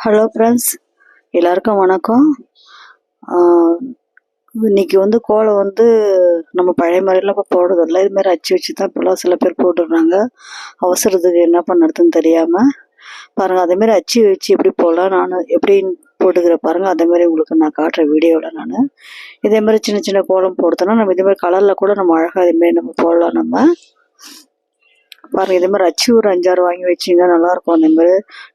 Hello friends, எல்லாருக்கும் வணக்கம். இன்னைக்கு கோலம் நம்ம பழைய மாதிரிலாம் இப்போ போடுறதில்ல. இதுமாதிரி அச்சு வச்சு தான் இப்போலாம் சில பேர் போட்டுடுறாங்க. அவசரத்துக்கு என்ன பண்ணுறதுன்னு தெரியாமல் பாருங்கள். அதேமாரி அச்சு வச்சு எப்படி போடலாம், நான் எப்படின்னு போட்டுக்கிற பாருங்கள். அதேமாதிரி உங்களுக்கு நான் காட்டுற வீடியோவில் நான் இதேமாதிரி சின்ன சின்ன கோலம் போடுறதுனா நம்ம இதேமாதிரி கலரில் கூட நம்ம அழகாக இதேமாரி நம்ம போடலாம். நம்ம பாருங்கள், இதே மாதிரி அச்சு ஒரு 5-6 வாங்கி வச்சிங்க நல்லாயிருக்கும். அந்த மாதிரி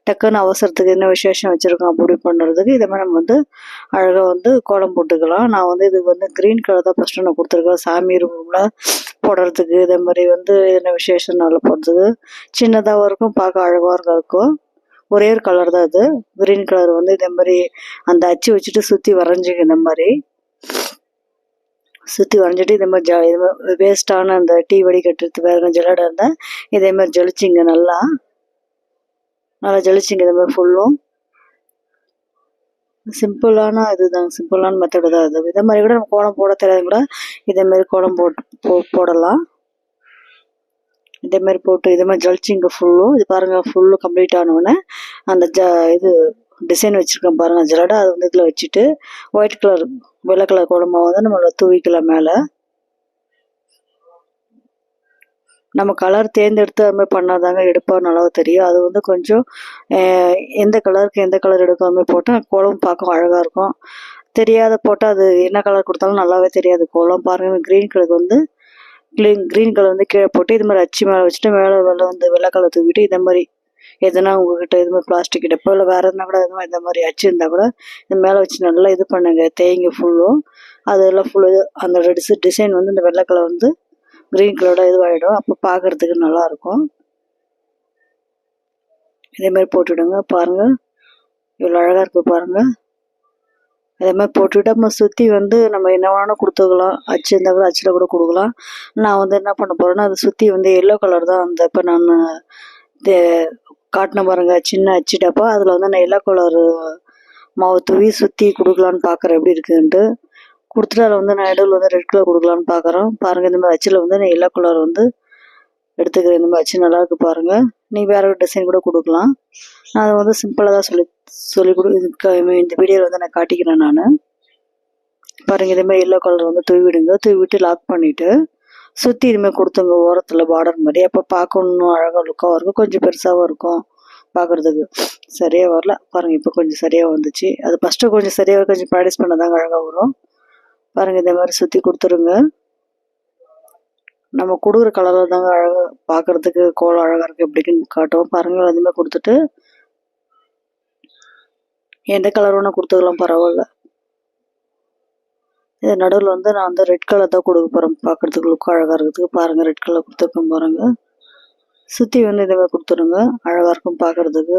டக்குன்னு அவசரத்துக்கு என்ன விசேஷம் வச்சுருக்கோம் அப்படி பண்ணுறதுக்கு இதே மாதிரி நம்ம அழகாக கோலம் போட்டுக்கலாம். நான் இது க்ரீன் கலர் தான் ஃபஸ்ட்டு நான் கொடுத்துருக்கேன். சாமி ரூமில் போடுறதுக்கு இதே மாதிரி என்ன விசேஷம் நல்லா போடுறதுக்கு சின்னதாகவும் இருக்கும், பார்க்க அழகாக இருக்கும். ஒரே ஒரு கலர் தான் இது, க்ரீன் கலர். இதே மாதிரி அந்த அச்சு வச்சுட்டு சுற்றி வரைஞ்சிங்க. இந்த மாதிரி சுற்றி வரைஞ்சிட்டு இதே மாதிரி வேஸ்ட்டான அந்த டீ வடிகட்டுறது வேறு ஜல்லடை இருந்தால் இதே மாதிரி ஜலிச்சிங்க. நல்லா ஜலிச்சிங்க. இதே மாதிரி ஃபுல்லும் சிம்பிளான இதுதான், சிம்பிளான மெத்தடு தான் இது. இதே மாதிரி கூட நம்ம கோலம் போட தெரியாது கூட இதே மாதிரி கோலம் போடலாம். இதே மாதிரி போட்டு இதே மாதிரி ஜலிச்சிங்க ஃபுல்லும். இது பாருங்கள், ஃபுல்லும் கம்ப்ளீட் ஆனவுடனே அந்த இது டிசைன் வச்சுருக்கேன் பாருங்கள் ஜல்லடை. அது இதில் வச்சுட்டு ஒயிட் கலர் வெள்ளை கலர் கோலமாக நம்மளை தூவிக்கலாம் மேலே. நம்ம கலர் தேர்ந்தெடுத்து அது மாதிரி பண்ணாதாங்க எடுப்போம் நல்லா தெரியும். அது கொஞ்சம் எந்த கலருக்கு எந்த கலர் எடுக்கும் அது மாதிரி போட்டால் கோலம் பார்க்க அழகாக இருக்கும். தெரியாத போட்டால் அது என்ன கலர் கொடுத்தாலும் நல்லாவே தெரியாது கோலம். பாருங்கள், க்ரீன் கலர் க்ரீன் கலர் கீழே போட்டு இது மாதிரி அச்சு மேலே வச்சுட்டு மேலே வெள்ளை கலர் தூவிட்டு இதே மாதிரி எதுனா உங்ககிட்ட இது மாதிரி பிளாஸ்டிக் டப்போ இல்லை வேறு எதுனா கூட இது மாதிரி இந்த மாதிரி அச்சு இருந்தால் கூட இது மேலே வச்சு நல்லா இது பண்ணுங்க, தேய்ங்க ஃபுல்லும். அதெல்லாம் ஃபுல்லு அந்த டிசைன் இந்த வெள்ளை கலர் க்ரீன் கலரோட இதுவாகிடும். அப்போ பார்க்குறதுக்கு நல்லாயிருக்கும். இதேமாதிரி போட்டுவிடுங்க. பாருங்கள் இவ்வளோ அழகாக இருக்குது பாருங்கள். அதே மாதிரி போட்டுவிட்டு நம்ம சுற்றி நம்ம என்ன வேணாலும் கொடுத்துக்கலாம். அச்சு இருந்தால் கூட அச்சில் கூட கொடுக்கலாம். நான் என்ன பண்ண போகிறேன்னா அதை சுற்றி எல்லோ கலர் தான் அந்த இப்போ நான் காட்டின பாருங்க சின்ன அச்சு டப்பா. அதில் நான் எல்லோ கலர் மாவு தூவி சுற்றி கொடுக்கலான்னு பார்க்குறேன் எப்படி இருக்குதுன்ட்டு. கொடுத்துட்டு அதில் நான் நடுவில் ரெட் கலர் கொடுக்கலான்னு பார்க்குறோம். பாருங்கள், இந்த மாதிரி அச்சில் நான் எல்லோ கலர் எடுத்துக்கிறேன். இந்த மாதிரி அச்சு நல்லாயிருக்கு பாருங்கள். நீங்கள் வேறு ஒரு டிசைன் கூட கொடுக்கலாம். நான் அதை சிம்பிளாக தான் சொல்லி இந்த வீடியோவில் நான் காட்டிக்கிறேன். நான் பாருங்கள், இதேமாதிரி எல்லோ கலர் தூவிடுங்க. தூவிட்டு லாக் பண்ணிவிட்டு சுற்றி இதுமாதிரி கொடுத்துங்க ஓரத்தில் பார்டர் மாதிரி. அப்போ பார்க்கணும் அழகாக லுக்காகவும் இருக்கும், கொஞ்சம் பெருசாகவும் இருக்கும் பார்க்குறதுக்கு. சரியாக வரல பாருங்கள், இப்போ கொஞ்சம் சரியாக வந்துச்சு. அது ஃபஸ்ட்டு கொஞ்சம் சரியாக கொஞ்சம் ப்ராக்டிஸ் பண்ணதாங்க அழகாக வரும். பாருங்கள், இந்த மாதிரி சுற்றி கொடுத்துருங்க. நம்ம கொடுக்குற கலரில் தாங்க அழகாக பார்க்குறதுக்கு கோலம் அழகாக இருக்குது எப்படின்னு காட்டும். பாருங்கள், அதுமாதிரி கொடுத்துட்டு எந்த கலர் வேணால் கொடுத்துக்கலாம், பரவாயில்ல. இது நடுவில் நான் ரெட் கலர் தான் கொடுக்க போகிறேன் பார்க்குறதுக்கு லுக்காக அழகாக இருக்கிறதுக்கு. பாருங்கள், ரெட் கலர் கொடுத்துருக்கோம் பாருங்கள். சுற்றி இதே மாதிரி கொடுத்துருங்க, அழகாக இருக்கும் பார்க்குறதுக்கு.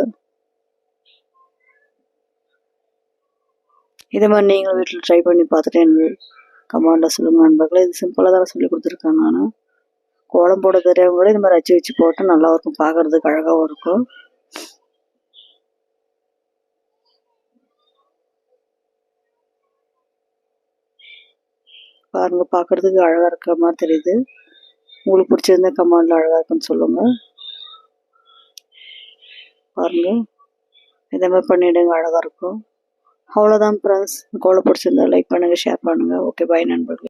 இதே மாதிரி நீங்களும் வீட்டில் ட்ரை பண்ணி பார்த்துட்டு எனக்கு கமெண்டில் சொல்லுங்கள் நண்பர்களே. இது சிம்பிளாக தான் சொல்லி கொடுத்துருக்கேன். நான் கோலம் போட தெரியாமல் கூட இது மாதிரி அச்சு வச்சு போட்டால் நல்லாயிருக்கும், பார்க்குறதுக்கு அழகாகவும் இருக்கும். பாருங்கள், பார்க்குறதுக்கு அழகாக இருக்கிற மாதிரி தெரியுது. உங்களுக்கு பிடிச்சிருந்தா கமெண்டில் அழகாக இருக்குன்னு சொல்லுங்கள். பாருங்கள், இதே மாதிரி பண்ணிவிடுங்க, அழகாக இருக்கும். அவ்வளோதான் ஃப்ரெண்ட்ஸ். கோலம் பிடிச்சிருந்தா லைக் பண்ணுங்கள், ஷேர் பண்ணுங்கள். ஓகே, பை நண்பர்களே.